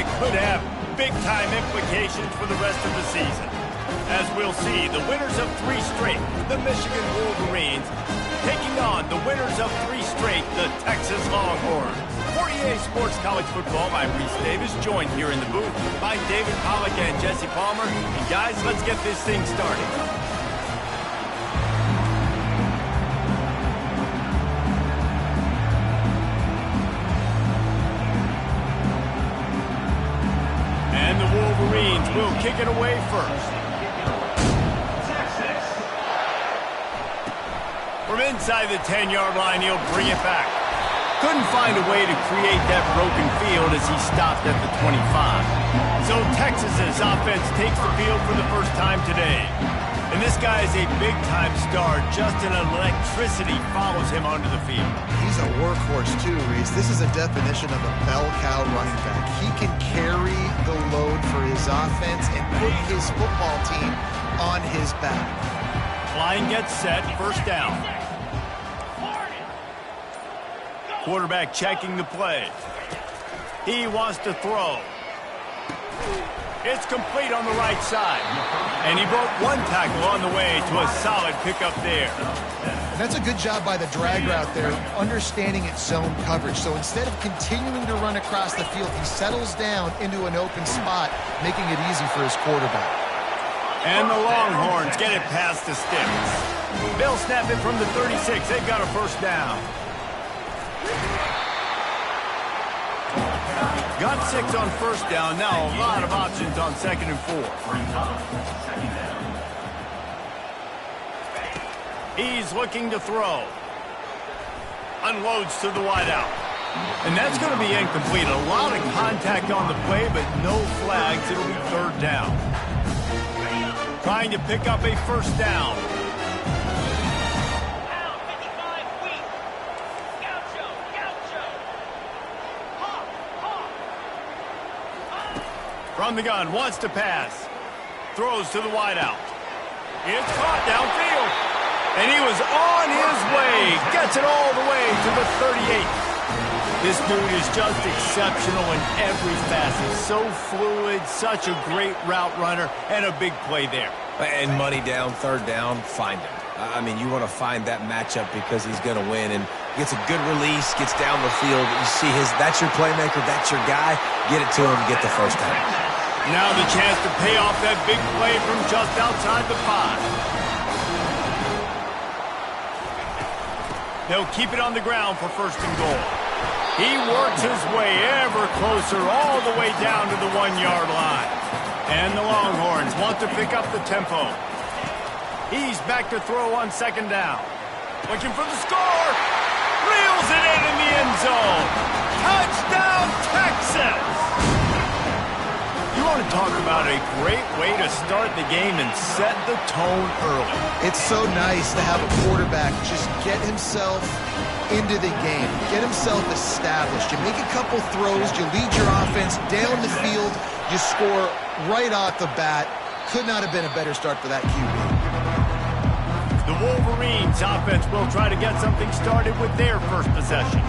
it could have big-time implications for the rest of the season. As we'll see, the winners of 3 straight, the Michigan Wolverines, taking on the winners of 3 straight, the Texas Longhorns. For EA Sports College Football, I'm Reese Davis, joined here in the booth by David Pollack and Jesse Palmer. And guys, let's get this thing started. And the Wolverines will kick it away first. From inside the 10-yard line, he'll bring it back. Couldn't find a way to create that broken field as he stopped at the 25. So Texas's offense takes the field for the first time today. And this guy is a big-time star. Just an electricity follows him onto the field. He's a workhorse too, Reese. This is a definition of a bell cow running back. He can carry the load for his offense and put his football team on his back. Line gets set, first down. Quarterback checking the play. He wants to throw. It's complete on the right side. And he broke 1 tackle on the way to a solid pickup there. And that's a good job by the drag route there, understanding its zone coverage. So instead of continuing to run across the field, he settles down into an open spot, making it easy for his quarterback. And the Longhorns get it past the sticks. They'll snap it from the 36. They've got a first down. Got 6 on first down. Now a lot of options on 2nd and 4. He's looking to throw. Unloads to the wideout. And that's going to be incomplete. A lot of contact on the play, but no flags. It'll be 3rd down. Trying to pick up a first down. From the gun, wants to pass. Throws to the wideout. It's caught downfield. And he was on his way. Gets it all the way to the 38. This dude is just exceptional in every facet. So fluid, such a great route runner, and a big play there. And money down, 3rd down, find him. I mean, you want to find that matchup because he's going to win. And gets a good release, gets down the field. You see that's your playmaker, that's your guy. Get it to him, get the first down. Now the chance to pay off that big play from just outside the 5. They'll keep it on the ground for 1st and goal. He works his way ever closer all the way down to the 1-yard line. And the Longhorns want to pick up the tempo. He's back to throw on 2nd down. Looking for the score. Reels it in the end zone. Touchdown, Texas! You want to talk about a great way to start the game and set the tone early. It's so nice to have a quarterback just get himself into the game, get himself established. You make a couple throws, you lead your offense down the field, you score right off the bat. Could not have been a better start for that QB. The Wolverines offense will try to get something started with their first possession.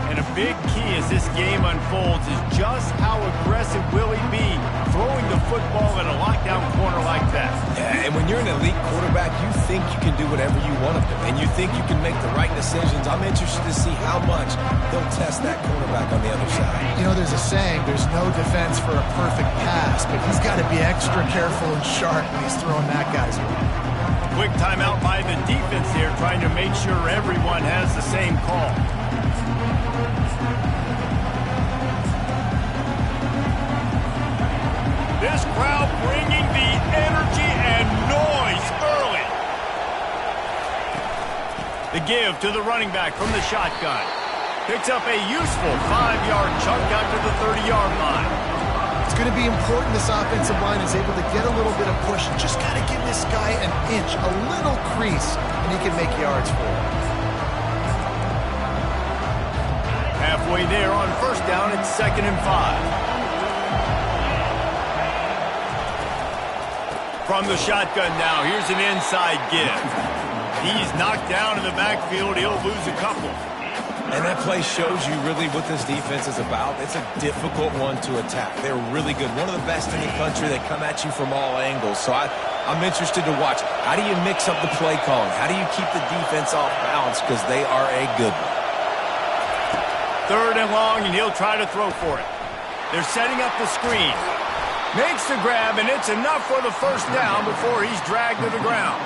And a big key as this game unfolds is just how aggressive will he be throwing the football in a lockdown corner like that. Yeah, and when you're an elite quarterback, you think you can do whatever you want to do, and you think you can make the right decisions. I'm interested to see how much they'll test that quarterback on the other side. You know, there's a saying, there's no defense for a perfect pass, but he's got to be extra careful and sharp when he's throwing that guy's way. Quick timeout by the defense here, trying to make sure everyone has the same call. This crowd bringing the energy and noise early. The give to the running back from the shotgun. Picks up a useful 5-yard chunk out to the 30-yard line. It's going to be important this offensive line is able to get a little bit of push. Just got to give this guy an inch, a little crease, and he can make yards for it. Halfway there on first down, it's 2nd and 5. From the shotgun now, here's an inside give. He's knocked down in the backfield. He'll lose a couple. And that play shows you really what this defense is about. It's a difficult one to attack. They're really good. One of the best in the country. They come at you from all angles. So I'm interested to watch. How do you mix up the play calling? How do you keep the defense off balance? Because they are a good one. 3rd and long, and he'll try to throw for it. They're setting up the screen. Makes the grab, and it's enough for the first down before he's dragged to the ground.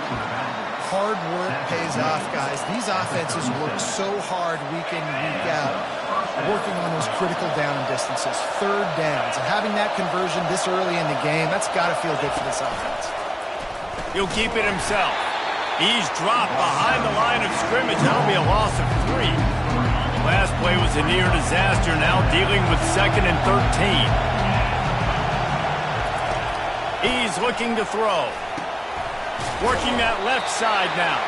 Hard work pays off, guys. These offenses work so hard week in and week out, working on those critical down distances, 3rd downs, and having that conversion this early in the game, that's got to feel good for this offense. He'll keep it himself. He's dropped behind the line of scrimmage. That'll be a loss of 3. Last play was a near disaster, now dealing with 2nd and 13. He's looking to throw. Working that left side now.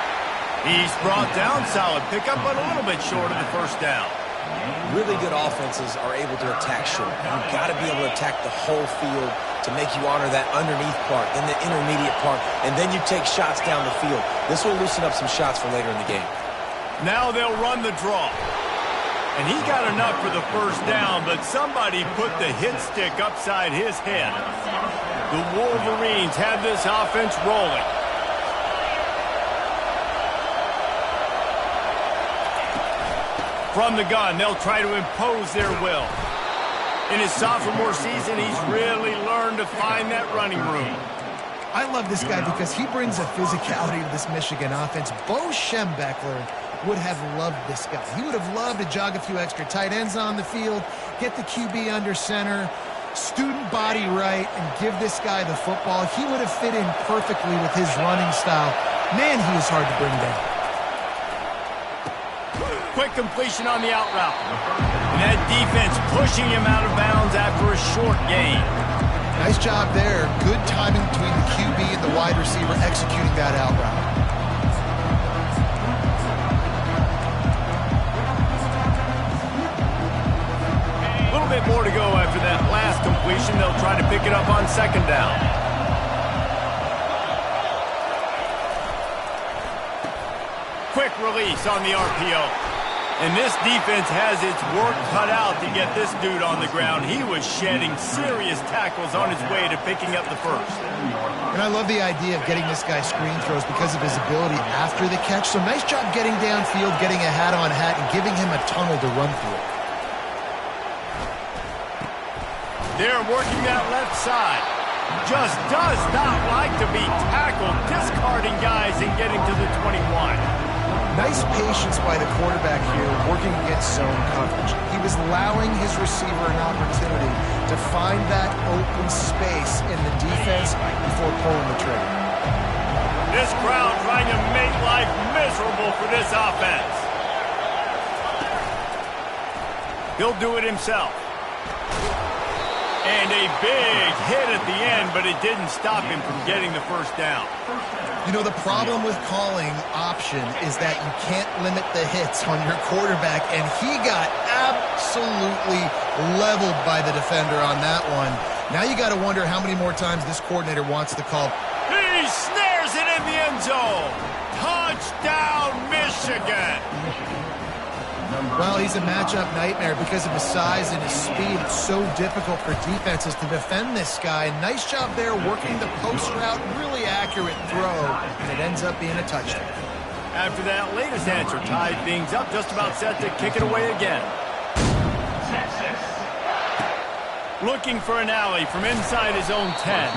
He's brought down, solid pickup, but a little bit short of the first down. Really good offenses are able to attack short. You've got to be able to attack the whole field to make you honor that underneath part, then the intermediate part, and then you take shots down the field. This will loosen up some shots for later in the game. Now they'll run the draw. And he got enough for the first down, but somebody put the hit stick upside his head. The Wolverines have this offense rolling. From the gun, they'll try to impose their will. In his sophomore season, he's really learned to find that running room. I love this guy because he brings a physicality to this Michigan offense. Bo Schembechler would have loved this guy. He would have loved to jog a few extra tight ends on the field, get the QB under center, student body right, and give this guy the football. He would have fit in perfectly with his running style. Man, he was hard to bring down. Quick completion on the out route. And that defense pushing him out of bounds after a short gain. Nice job there. Good timing between the QB and the wide receiver executing that out route. A little bit more to go after that last completion. They'll try to pick it up on 2nd down. Quick release on the RPO. And this defense has its work cut out to get this dude on the ground. He was shedding serious tackles on his way to picking up the first. And I love the idea of getting this guy screen throws because of his ability after the catch. So nice job getting downfield, getting a hat-on-hat, and giving him a tunnel to run through. They're working that left side. Just does not like to be tackled, discarding guys and getting to the 21. Nice patience by the quarterback here, working against zone coverage. He was allowing his receiver an opportunity to find that open space in the defense before pulling the trigger. This crowd trying to make life miserable for this offense. He'll do it himself. And a big hit at the end, but it didn't stop him from getting the first down. You know, the problem with calling option is that you can't limit the hits on your quarterback, and he got absolutely leveled by the defender on that one. Now you got to wonder how many more times this coordinator wants to call. He snares it in the end zone. Touchdown, Michigan. Well, he's a matchup nightmare because of his size and his speed. It's so difficult for defenses to defend this guy. Nice job there working the post route. Really accurate throw, and it ends up being a touchdown. After that latest answer tied things up, just about set to kick it away again. Looking for an alley from inside his own 10.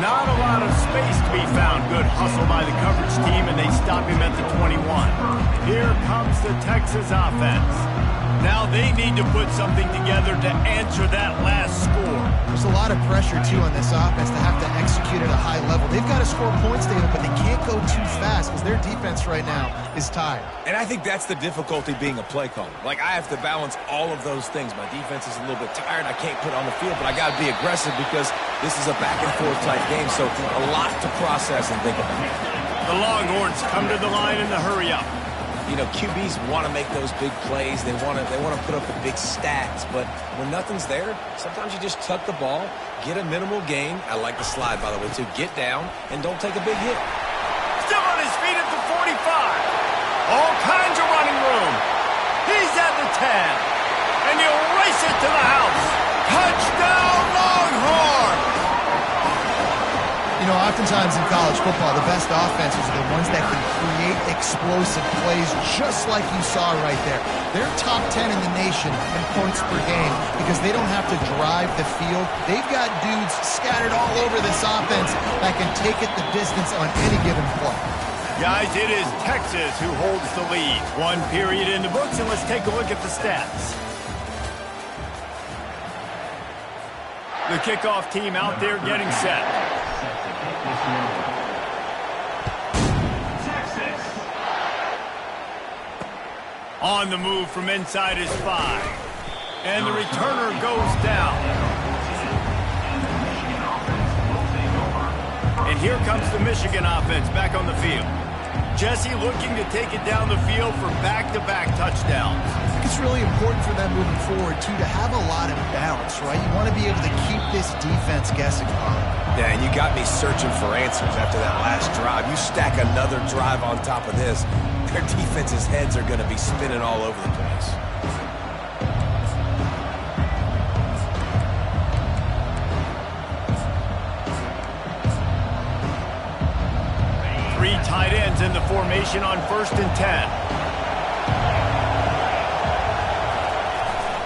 Not a lot of space to be found. Good hustle by the coverage team, and they stop him at the 21. Here comes the Texas offense. Now they need to put something together to answer that last score. There's a lot of pressure, too, on this offense to have to execute at a high level. They've got to score points, David, but they can't go too fast because their defense right now is tired. And I think that's the difficulty being a play caller. Like, I have to balance all of those things. My defense is a little bit tired. I can't put on the field, but I got to be aggressive because this is a back-and-forth type game, so a lot to process and think about. The Longhorns come to the line in the hurry-up. You know, QBs want to make those big plays. They want to put up the big stats. But when nothing's there, sometimes you just tuck the ball, get a minimal gain. I like the slide, by the way, too. Get down and don't take a big hit. Still on his feet at the 45. All kinds of running room. He's at And he'll race it to the house. Touchdown, Longhorns! You know, oftentimes in college football, the best offenses are the ones that can create explosive plays just like you saw right there. They're top 10 in the nation in points per game because they don't have to drive the field. They've got dudes scattered all over this offense that can take it the distance on any given play. Guys, it is Texas who holds the lead. 1 period in the books, and let's take a look at the stats. The kickoff team out there getting set. On the move from inside his 5. And the returner goes down. And here comes the Michigan offense back on the field. Jesse looking to take it down the field for back-to-back touchdowns. I think it's really important for them moving forward, too, to have a lot of balance, right? You want to be able to keep this defense guessing. Yeah, and you got me searching for answers after that last drive. You stack another drive on top of this, their defense's heads are going to be spinning all over the place. Three tight ends in the formation on 1st and 10.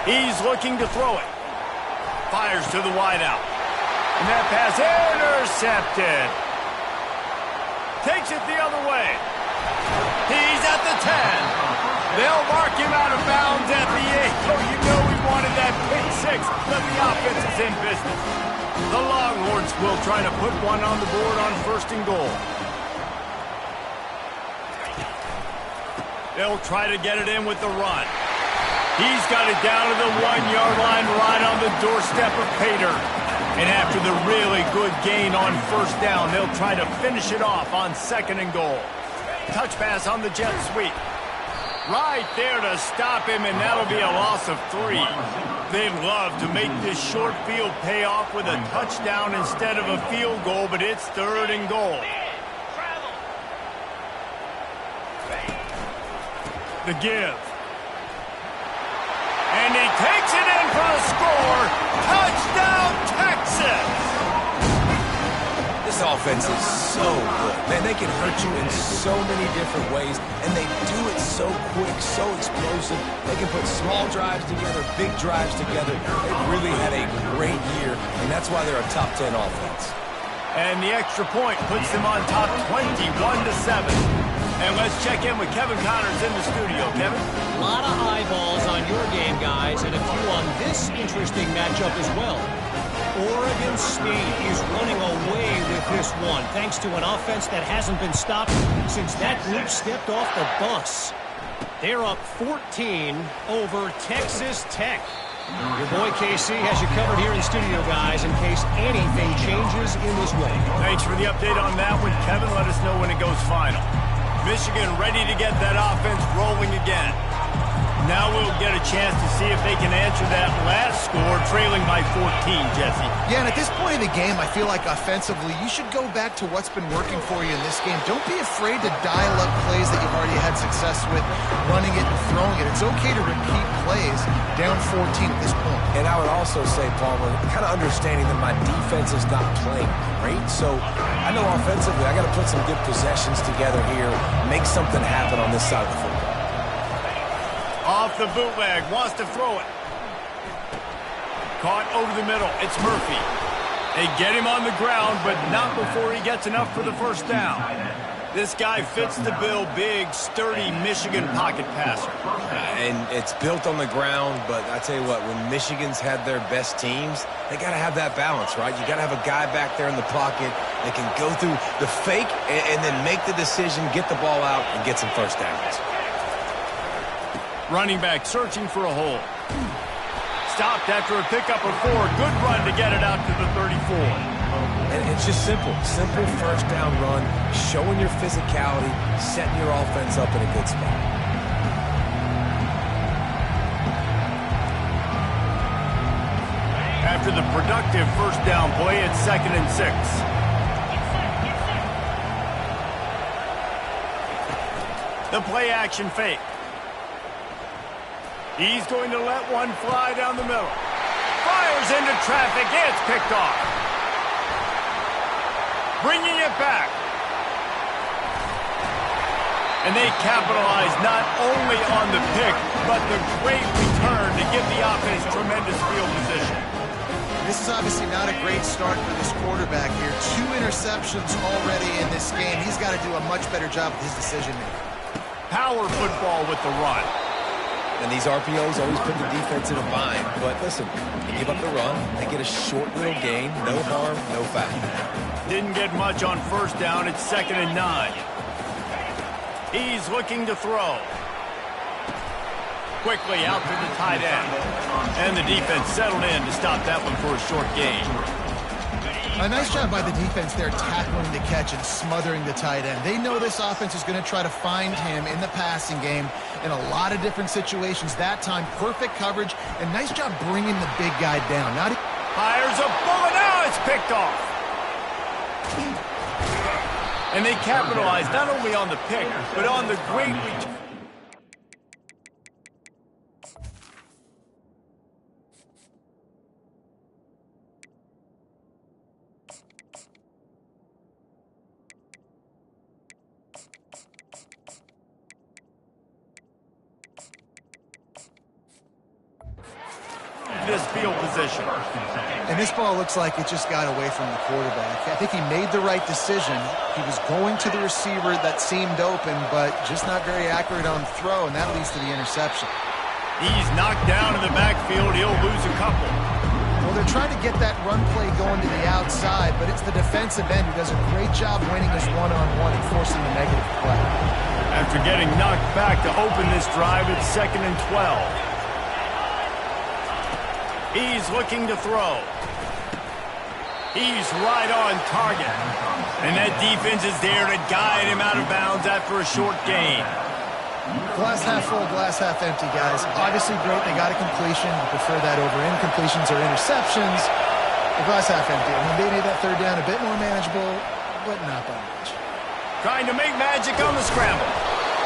He's looking to throw it. Fires to the wideout. And that pass intercepted. Takes it the other way. He's at the 10. They'll mark him out of bounds at the 8. Oh, you know he wanted that pick 6, but the offense is in business. The Longhorns will try to put one on the board on 1st and goal. They'll try to get it in with the run. He's got it down to the 1-yard line right on the doorstep of Pater. And after the really good gain on 1st down, they'll try to finish it off on 2nd and goal. Touch pass on the jet sweep. Right there to stop him, and that'll be a loss of 3. They'd love to make this short field pay off with a touchdown instead of a field goal, but it's 3rd and goal. The give. And he takes it in for a score. Touchdown, Texas! This offense is so good. Man, they can hurt you in so many different ways, and they do it so quick, so explosive. They can put small drives together, big drives together. They've really had a great year, and that's why they're a top 10 offense. And the extra point puts them on top 21-7. And let's check in with Kevin Connors in the studio. Kevin? A lot of eyeballs on your game, guys, and a few on this interesting matchup as well. Oregon State is running away with this one, thanks to an offense that hasn't been stopped since that group stepped off the bus. They're up 14 over Texas Tech. Your boy KC has you covered here in studio, guys, in case anything changes in this one. Thanks for the update on that one, Kevin. Let us know when it goes final. Michigan ready to get that offense rolling again. Now we'll get a chance to see if they can answer that last score, trailing by 14, Jesse. Yeah, and at this point in the game, I feel like offensively, you should go back to what's been working for you in this game. Don't be afraid to dial up plays that you've already had success with, running it and throwing it. It's okay to repeat plays down 14 at this point. And I would also say, Palmer, kind of understanding that my defense is not playing great, so I know offensively I got to put some good possessions together here, make something happen on this side of the football. Off the bootleg, wants to throw it. Caught over the middle, it's Murphy. They get him on the ground, but not before he gets enough for the 1st down. This guy fits the bill, big, sturdy Michigan pocket passer. And it's built on the ground, but I tell you what, when Michigan's had their best teams, they got to have that balance, right? You got to have a guy back there in the pocket that can go through the fake and then make the decision, get the ball out, and get some 1st downs. Running back searching for a hole. Stopped after a pickup of 4. Good run to get it out to the 34. And it's just simple 1st down run, showing your physicality, setting your offense up in a good spot. After the productive 1st down play, it's 2nd and 6. The play action fake. He's going to let one fly down the middle. Fires into traffic. It's picked off. Bringing it back. And they capitalize not only on the pick, but the great return to give the offense tremendous field position. This is obviously not a great start for this quarterback here. 2 interceptions already in this game. He's got to do a much better job with his decision-making. Power football with the run. And these RPOs always put the defense in a bind. But listen, they give up the run. They get a short little gain. No harm, no foul. Didn't get much on first down. It's 2nd and 9. He's looking to throw. Quickly out to the tight end. And the defense settled in to stop that one for a short gain. A nice job by the defense there tackling the catch and smothering the tight end. They know this offense is going to try to find him in the passing game in a lot of different situations. That time, perfect coverage, and nice job bringing the big guy down. Fires a bullet. Now it's picked off. And they capitalize not only on the pick, but on the great return. This field position. And this ball looks like it just got away from the quarterback. I think he made the right decision. He was going to the receiver that seemed open, but just not very accurate on throw, and that leads to the interception. He's knocked down in the backfield. He'll lose a couple. Well, they're trying to get that run play going to the outside, but it's the defensive end who does a great job winning his one-on-one and forcing the negative play. After getting knocked back to open this drive, it's 2nd and 12. He's looking to throw. He's right on target. And that defense is there to guide him out of bounds after a short gain. Glass half full, glass half empty, guys. Obviously great, they got a completion. I prefer that over incompletions or interceptions. The glass half empty. I mean, they made that third down a bit more manageable, but not by much. Trying to make magic on the scramble.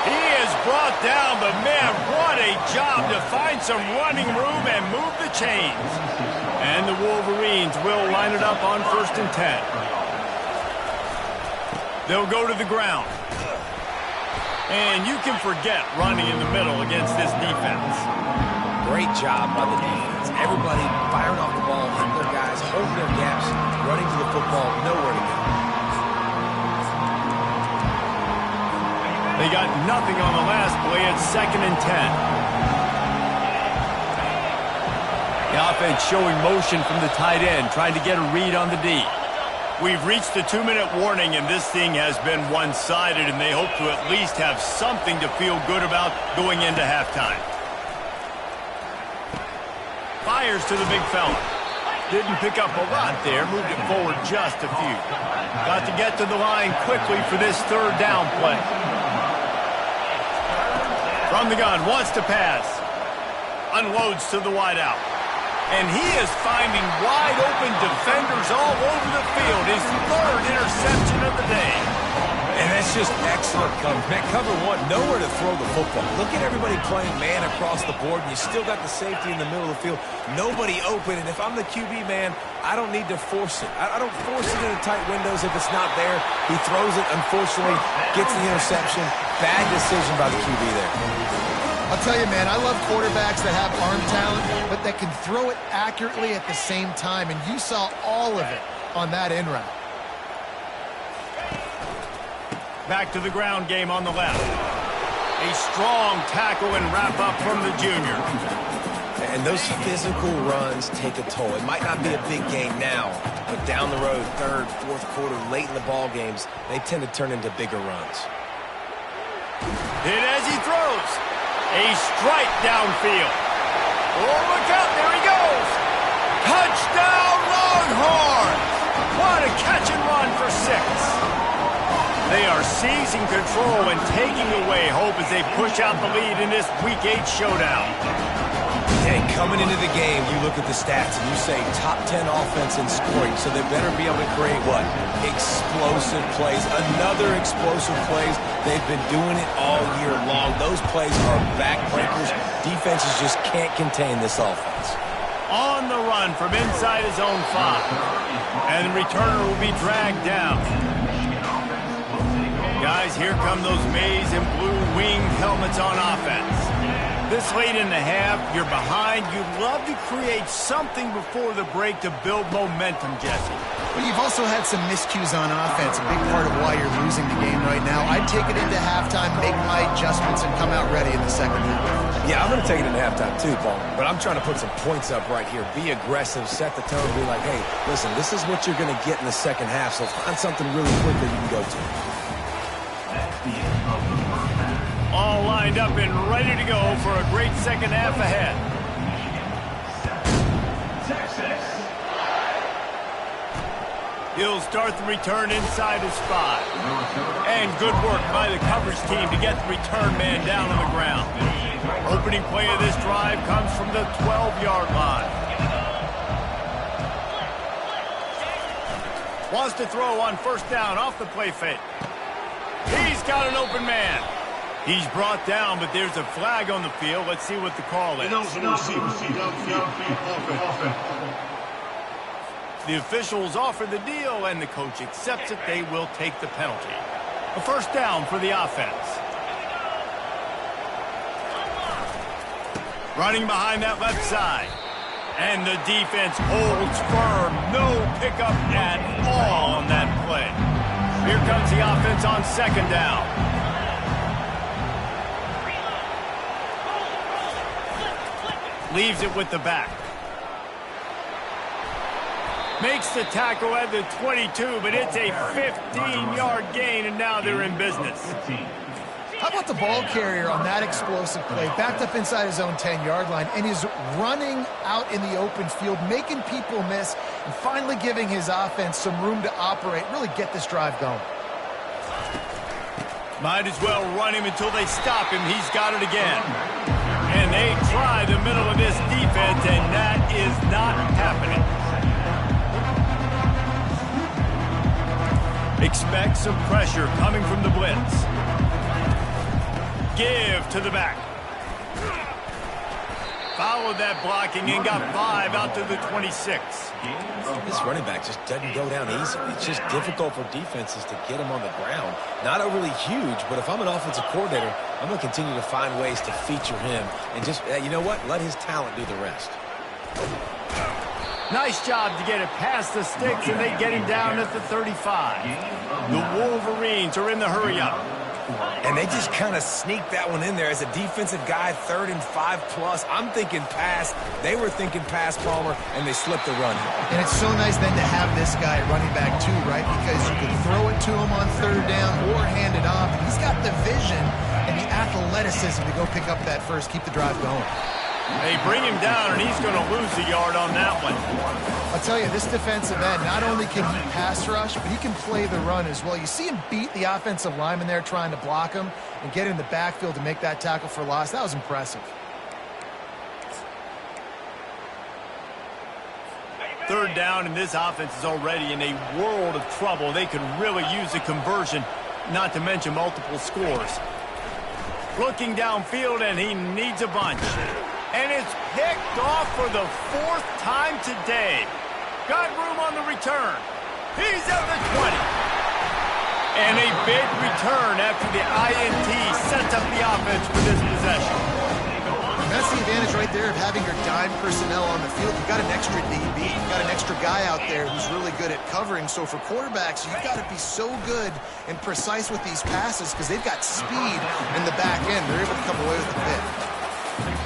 He has brought down the man. What a job to find some running room and move the chains. And the Wolverines will line it up on 1st and 10. They'll go to the ground. And you can forget running in the middle against this defense. Great job by the defense. Everybody firing off the ball, hitting their guys, holding their gaps, running to the football, nowhere to go. They got nothing on the last play. It's 2nd and 10. The offense showing motion from the tight end, trying to get a read on the D. We've reached the 2-minute warning, and this thing has been one-sided, and they hope to at least have something to feel good about going into halftime. Fires to the big fella. Didn't pick up a lot there, moved it forward just a few. Got to get to the line quickly for this 3rd down play. From the gun, wants to pass. Unloads to the wideout. And he is finding wide-open defenders all over the field. His 3rd interception of the day. And that's just excellent coverage. Man, cover one, nowhere to throw the football. Look at everybody playing man across the board, and you still got the safety in the middle of the field. Nobody open, and if I'm the QB, man, I don't need to force it. I don't force it into tight windows if it's not there. He throws it, unfortunately, gets the interception. Bad decision by the QB there. I'll tell you, man, I love quarterbacks that have arm talent, but that can throw it accurately at the same time, and you saw all of it on that in route. Back to the ground game on the left. A strong tackle and wrap-up from the junior. And those physical runs take a toll. It might not be a big gain now, but down the road, 3rd, 4th quarter, late in the ball games, they tend to turn into bigger runs. Hit as he throws. A strike downfield. Oh, look out. There he goes. Touchdown, Longhorns. What a catch and run for 6. They are seizing control and taking away hope as they push out the lead in this Week 8 showdown. And coming into the game, you look at the stats and you say top 10 offense in scoring, so they better be able to create what? Explosive plays. Another explosive plays. They've been doing it all year long. Those plays are backbreakers. Defenses just can't contain this offense. On the run from inside his own 5. And the returner will be dragged down. Guys, here come those maize and blue winged helmets on offense. This late in the half, you're behind. You'd love to create something before the break to build momentum, Jesse. But you've also had some miscues on offense, a big part of why you're losing the game right now. I'd take it into halftime, make my adjustments, and come out ready in the second half. Yeah, I'm going to take it into halftime too, Paul. But I'm trying to put some points up right here. Be aggressive, set the tone, be like, hey, listen, this is what you're going to get in the second half, so find something really quick that you can go to. All lined up and ready to go for a great second half ahead. He'll start the return inside his 5. And good work by the coverage team to get the return man down on the ground. Opening play of this drive comes from the 12-yard line. Wants to throw on first down off the play fake. He's got an open man. He's brought down, but there's a flag on the field. Let's see what the call is. The officials offer the deal, and the coach accepts it. They will take the penalty. A first down for the offense. Running behind that left side. And the defense holds firm. No pickup at all on that play. Here comes the offense on second down. Leaves it with the back. Makes the tackle at the 22, but it's a 15-yard gain, and now they're in business. How about the ball carrier on that explosive play? Backed up inside his own 10-yard line, and is running out in the open field, making people miss, and finally giving his offense some room to operate, really get this drive going. Might as well run him until they stop him. He's got it again. And they try the middle of this defense, and that is not happening. Expect some pressure coming from the blitz. Give to the back. Followed that blocking and got 5 out to the 26. This running back just doesn't go down easy. It's just difficult for defenses to get him on the ground. Not overly huge, but if I'm an offensive coordinator, I'm going to continue to find ways to feature him and just, you know what, let his talent do the rest. Nice job to get it past the sticks, and they get him down at the 35. The Wolverines are in the hurry-up. And they just kind of sneak that one in there. As a defensive guy, 3rd and 5+. I'm thinking pass. They were thinking pass, Palmer, and they slipped the run. And it's so nice then to have this guy running back too, right? Because you can throw it to him on 3rd down or hand it off. And he's got the vision and the athleticism to go pick up that first, keep the drive going. They bring him down, and he's going to lose a yard on that one. I'll tell you, this defensive end, not only can he pass rush, but he can play the run as well. You see him beat the offensive lineman there trying to block him and get in the backfield to make that tackle for loss. That was impressive. 3rd down, and this offense is already in a world of trouble. They could really use a conversion, not to mention multiple scores. Looking downfield, and he needs a bunch. And it's picked off for the 4th time today. Got room on the return. He's at the 20. And a big return after the INT sets up the offense for this possession. That's the advantage right there of having your dime personnel on the field. You've got an extra DB. You've got an extra guy out there who's really good at covering. So for quarterbacks, you've got to be so good and precise with these passes because they've got speed in the back end. They're able to come away with the pick.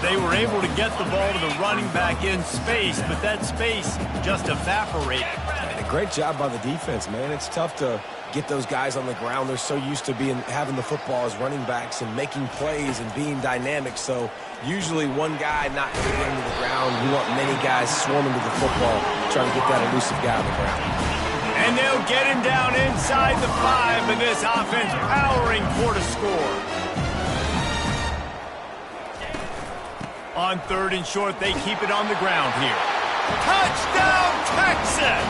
They were able to get the ball to the running back in space, but that space just evaporated. And a great job by the defense, man. It's tough to get those guys on the ground. They're so used to having the football as running backs and making plays and being dynamic. So usually one guy not getting into the ground. We want many guys swarming to the football, trying to get that elusive guy on the ground. And they'll get him down inside the 5, and this offense powering for the score. On 3rd and short, they keep it on the ground here. Touchdown, Texas!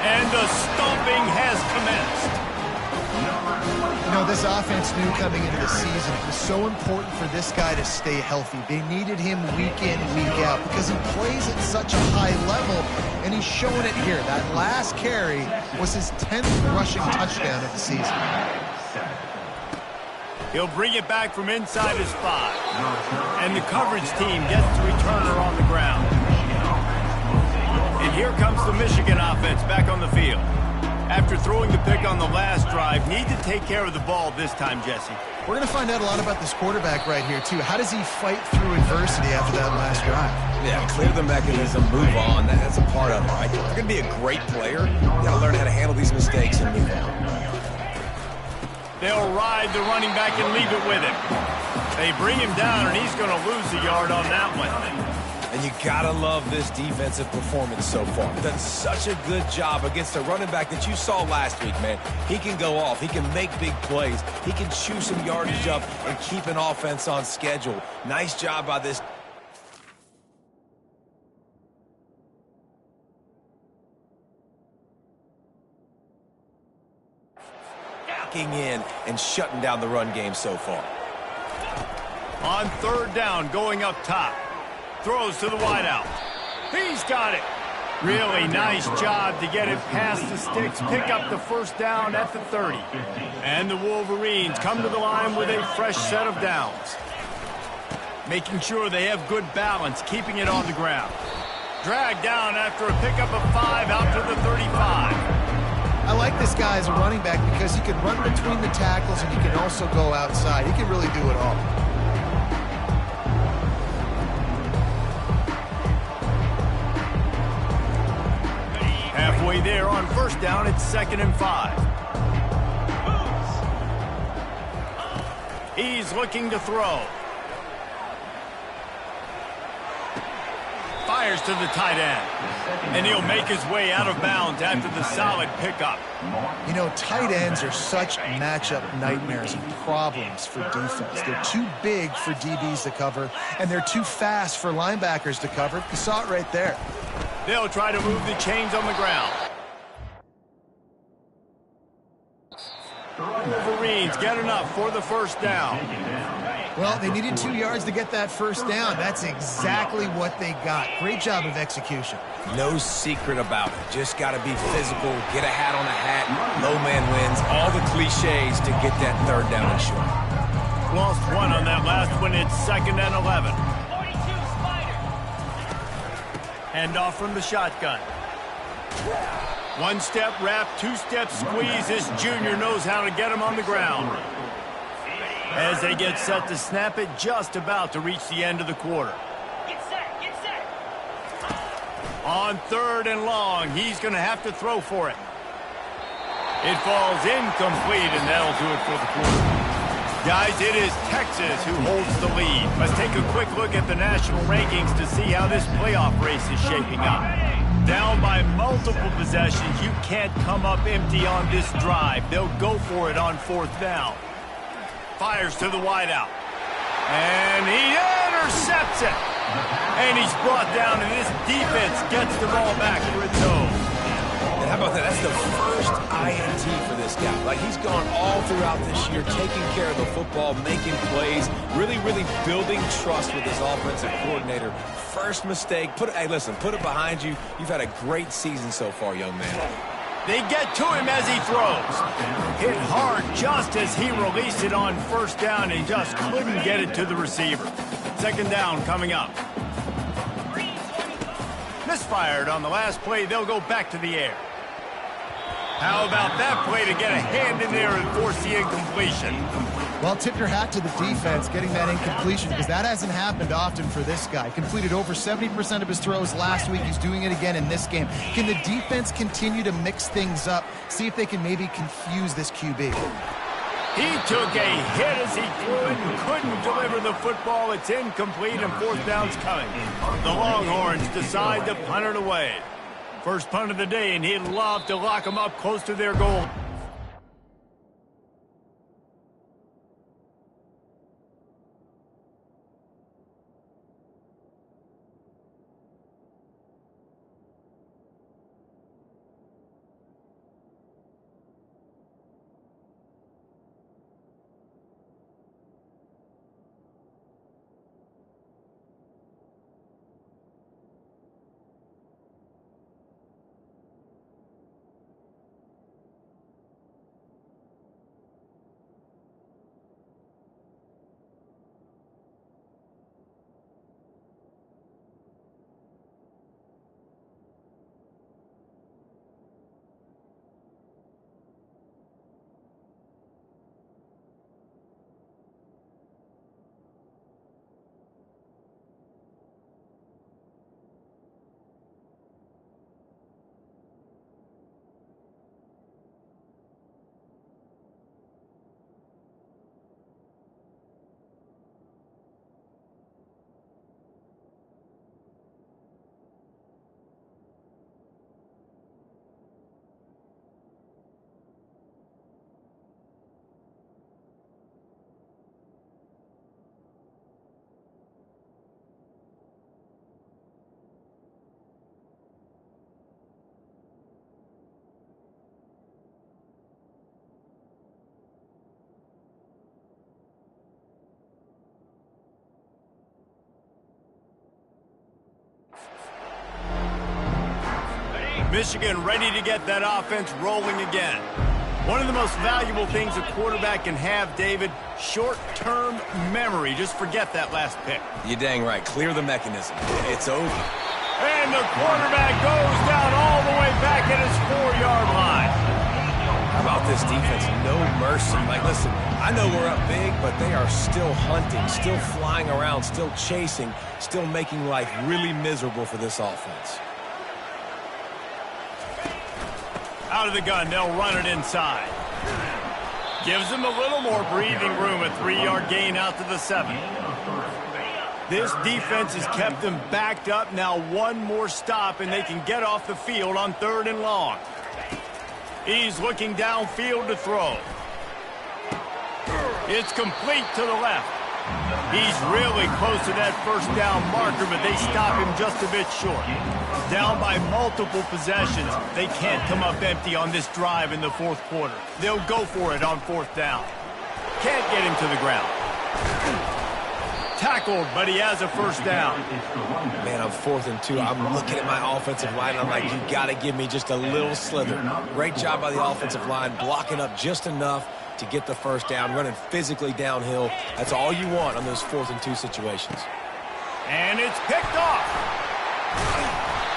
And the stomping has commenced. This offense knew coming into the season it was so important for this guy to stay healthy. They needed him week in, week out because he plays at such a high level, and he's showing it here. That last carry was his 10th rushing touchdown of the season. He'll bring it back from inside his 5. And the coverage team gets the returner on the ground. And here comes the Michigan offense back on the field. After throwing the pick on the last drive, need to take care of the ball this time, Jesse. We're going to find out a lot about this quarterback right here, too. How does he fight through adversity after that last drive? Yeah, clear the mechanism, move on. That's a part of it, right? If you're going to be a great player, you got to learn how to handle these mistakes and move on. They'll ride the running back and leave it with him. They bring him down, and he's going to lose a yard on that one. And you gotta love this defensive performance so far. Done such a good job against a running back that you saw last week, man. He can go off. He can make big plays. He can chew some yardage up and keep an offense on schedule. Nice job by this. In and shutting down the run game so far. On 3rd down, going up top. Throws to the wideout. He's got it. Really nice job to get it past the sticks. Pick up the 1st down at the 30. And the Wolverines come to the line with a fresh set of downs. Making sure they have good balance, keeping it on the ground. Dragged down after a pickup of 5 out to the 35. I like this guy as a running back because he can run between the tackles and he can also go outside. He can really do it all. Halfway there on 1st down, it's 2nd and 5. He's looking to throw. Fires to the tight end. And he'll make his way out of bounds after the solid pickup. Tight ends are such matchup nightmares and problems for defense. They're too big for DBs to cover, and they're too fast for linebackers to cover. You saw it right there. They'll try to move the chains on the ground. Wolverines get enough for the 1st down. Well, they needed 2 yards to get that 1st down. That's exactly what they got. Great job of execution. No secret about it. Just got to be physical, get a hat on a hat, low man wins, all the cliches to get that 3rd down and short. Lost 1 on that last one. It's 2nd and 11. Hand off from the shotgun. 1-step wrap, 2-step squeeze. This junior knows how to get him on the ground. As they get set to snap it, just about to reach the end of the quarter. Get set, get set. On 3rd and long, he's going to have to throw for it. It falls incomplete, and that'll do it for the quarter. Guys, it is Texas who holds the lead. Let's take a quick look at the national rankings to see how this playoff race is shaping up. Down by multiple possessions, you can't come up empty on this drive. They'll go for it on 4th down. Fires to the wideout. And he intercepts it. And he's brought down, and this defense gets the ball back for its own. And how about that? That's the first INT for this guy. Like, he's gone all throughout this year, taking care of the football, making plays, really, really building trust with his offensive coordinator. First mistake. Hey, listen, put it behind you. You've had a great season so far, young man. They get to him as he throws. Hit hard just as he released it on 1st down and just couldn't get it to the receiver. 2nd down coming up. Misfired on the last play. They'll go back to the air. How about that play to get a hand in there and force the incompletion? Well, tip your hat to the defense getting that incompletion because that hasn't happened often for this guy. Completed over 70% of his throws last week. He's doing it again in this game. Can the defense continue to mix things up? See if they can maybe confuse this QB. He took a hit as he threw it and couldn't deliver the football. It's incomplete and 4th down's coming. The Longhorns decide to punt it away. First punt of the day, and he'd love to lock them up close to their goal. Michigan ready to get that offense rolling again. One of the most valuable things a quarterback can have, David, short-term memory. Just forget that last pick. You're dang right. Clear the mechanism. It's over. And the quarterback goes down all the way back at his 4-yard line. How about this defense? No mercy. Like, listen, I know we're up big, but they are still hunting, still flying around, still chasing, still making life really miserable for this offense. Out of the gun, they'll run it inside. Gives them a little more breathing room, a 3-yard gain out to the 7. This defense has kept them backed up. Now one more stop, and they can get off the field on 3rd and long. He's looking downfield to throw. It's complete to the left. He's really close to that first down marker, but they stop him just a bit short. Down by multiple possessions. They can't come up empty on this drive in the 4th quarter. They'll go for it on 4th down. Can't get him to the ground. Tackled, but he has a first down. Man, I'm 4th and 2. I'm looking at my offensive line. I'm like, you got to give me just a little slither. Great job by the offensive line, blocking up just enough to get the first down, running physically downhill. That's all you want on those 4th and 2 situations. And it's picked off.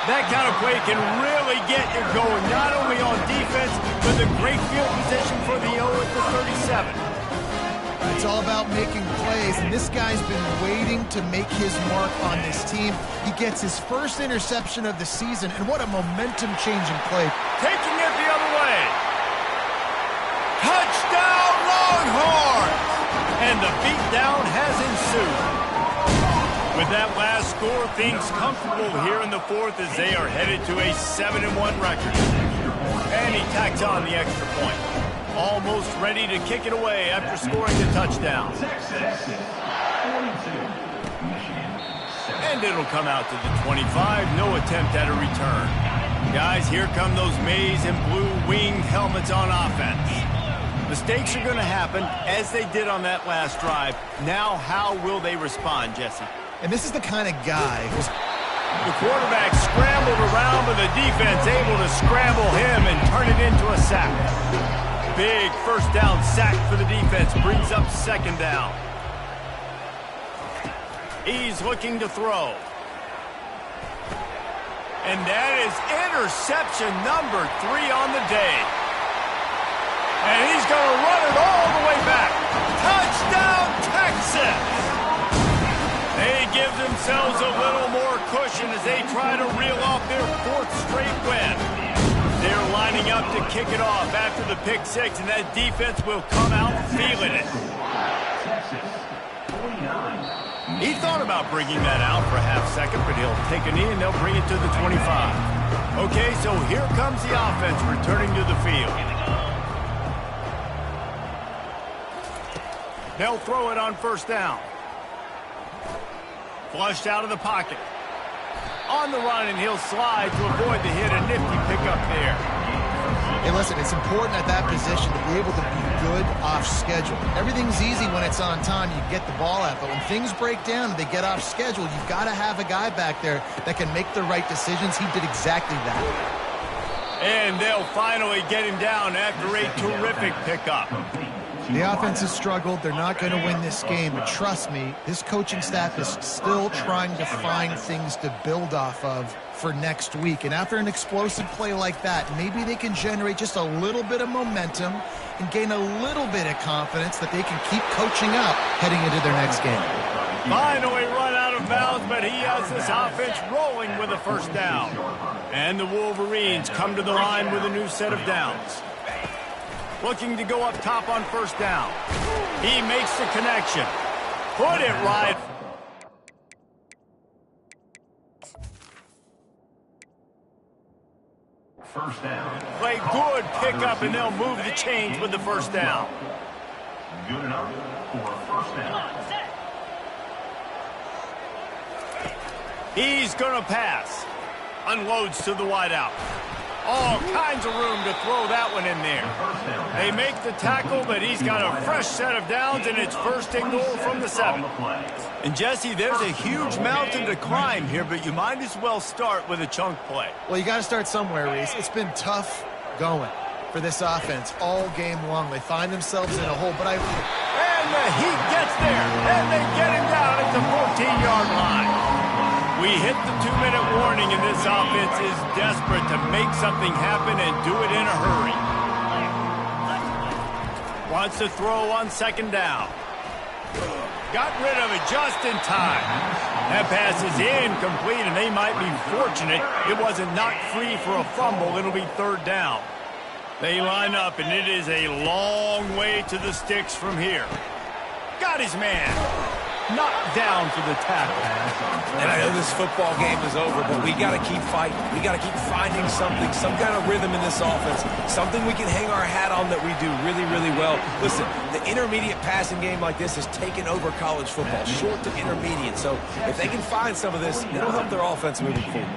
That kind of play can really get you going, not only on defense, but the great field position for the O at the 37. It's all about making plays, and this guy's been waiting to make his mark on this team. He gets his first interception of the season, and what a momentum-changing play. Taking it the other way. Touchdown, Longhorns! And the beatdown has ensued. With that last score, things comfortable here in the 4th as they are headed to a 7-1 record. And he tacks on the extra point. Almost ready to kick it away after scoring the touchdown. And it'll come out to the 25. No attempt at a return. Guys, here come those maize and blue winged helmets on offense. Mistakes are going to happen, as they did on that last drive. Now, how will they respond, Jesse? And this is the kind of guy who's... The quarterback scrambled around, but the defense able to scramble him and turn it into a sack. Big first down sack for the defense. Brings up 2nd down. He's looking to throw. And that is interception number 3 on the day. And he's going to run it all the way back. Touchdown, Texas! They give themselves a little more cushion as they try to reel off their 4th straight win. They're lining up to kick it off after the pick 6, and that defense will come out feeling it. He thought about bringing that out for a half second, but he'll take a knee and they'll bring it to the 25. Okay, so here comes the offense returning to the field. They'll throw it on 1st down. Flushed out of the pocket. On the run, and he'll slide to avoid the hit. A nifty pickup there. Hey, listen, it's important at that position to be able to be good off schedule. Everything's easy when it's on time. You get the ball out. But when things break down and they get off schedule, you've got to have a guy back there that can make the right decisions. He did exactly that. And they'll finally get him down after a terrific pickup. The offense has struggled. They're not going to win this game. But trust me, this coaching staff is still trying to find things to build off of for next week. And after an explosive play like that, maybe they can generate just a little bit of momentum and gain a little bit of confidence that they can keep coaching up heading into their next game. Finally run out of bounds, but he has this offense rolling with a first down. And the Wolverines come to the line with a new set of downs. Looking to go up top on 1st down. He makes the connection. Put it right. First down. Play good pickup, and they'll move the chains with the first down. Good enough for a first down. He's going to pass. Unloads to the wideout. All kinds of room to throw that one in there. They make the tackle, but he's got a fresh set of downs, and it's first and goal from the 7. And, Jesse, there's a huge mountain to climb here, but you might as well start with a chunk play. Well, you got to start somewhere, Reese. It's been tough going for this offense all game long. They find themselves in a hole, but And the Heat gets there, and they get him down at the 14-yard line. We hit the 2-minute warning, and this offense is desperate to make something happen and do it in a hurry. Wants to throw on 2nd down. Got rid of it just in time. That pass is incomplete, and they might be fortunate it wasn't knocked free for a fumble. It'll be 3rd down. They line up, and it is a long way to the sticks from here. Got his man. Knocked down for the tackle. And I know this football game is over, but we got to keep fighting. We got to keep finding something, some kind of rhythm in this offense, something we can hang our hat on that we do really, really well. Listen, the intermediate passing game like this has taken over college football, short to intermediate. So if they can find some of this, it'll help their offense moving forward.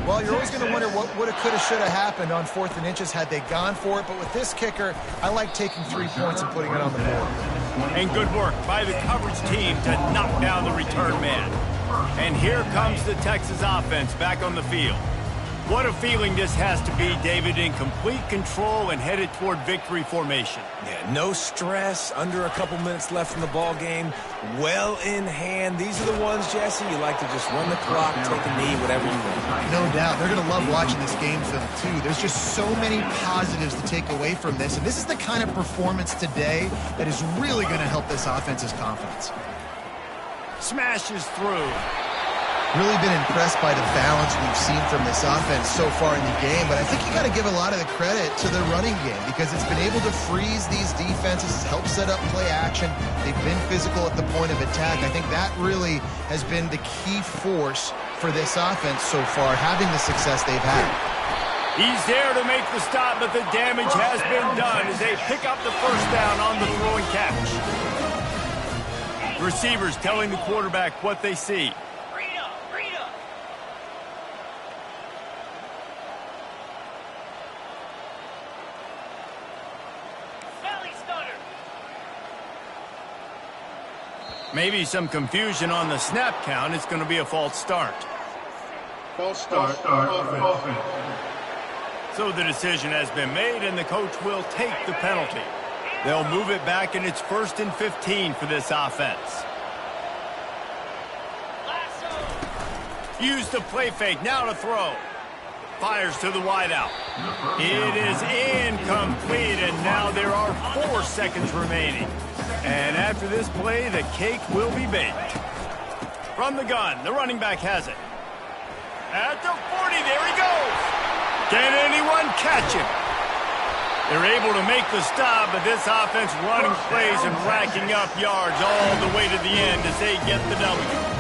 Well, you're always going to wonder what would have, could have, should have happened on 4th and inches had they gone for it. But with this kicker, I like taking 3 points and putting it on the board. And good work by the coverage team to knock down the return man. And here comes the Texas offense back on the field. What a feeling this has to be, David, in complete control and headed toward victory formation. Yeah, no stress, under a couple minutes left in the ball game, well in hand. These are the ones, Jesse, you like to just run the clock, take a knee, whatever you want. No doubt. They're going to love watching this game film, too. There's just so many positives to take away from this, and this is the kind of performance today that is really going to help this offense's confidence. Smashes through. Really been impressed by the balance we've seen from this offense so far in the game, but I think you got to give a lot of the credit to the running game because it's been able to freeze these defenses, help set up play action. They've been physical at the point of attack. I think that really has been the key force for this offense so far, having the success they've had. He's there to make the stop, but the damage has been done as they pick up the 1st down on the throw and catch. Receivers telling the quarterback what they see. Maybe some confusion on the snap count. It's going to be a false start. False start. Offense. So the decision has been made, and the coach will take the penalty. They'll move it back, and it's 1st and 15 for this offense. Use the play fake. Now to throw. Fires to the wideout. It is incomplete, and now there are 4 seconds remaining. And after this play, the cake will be baked. From the gun, the running back has it. At the 40, there he goes. Can anyone catch him? They're able to make the stop, but this offense running plays and racking up yards all the way to the end as they get the W.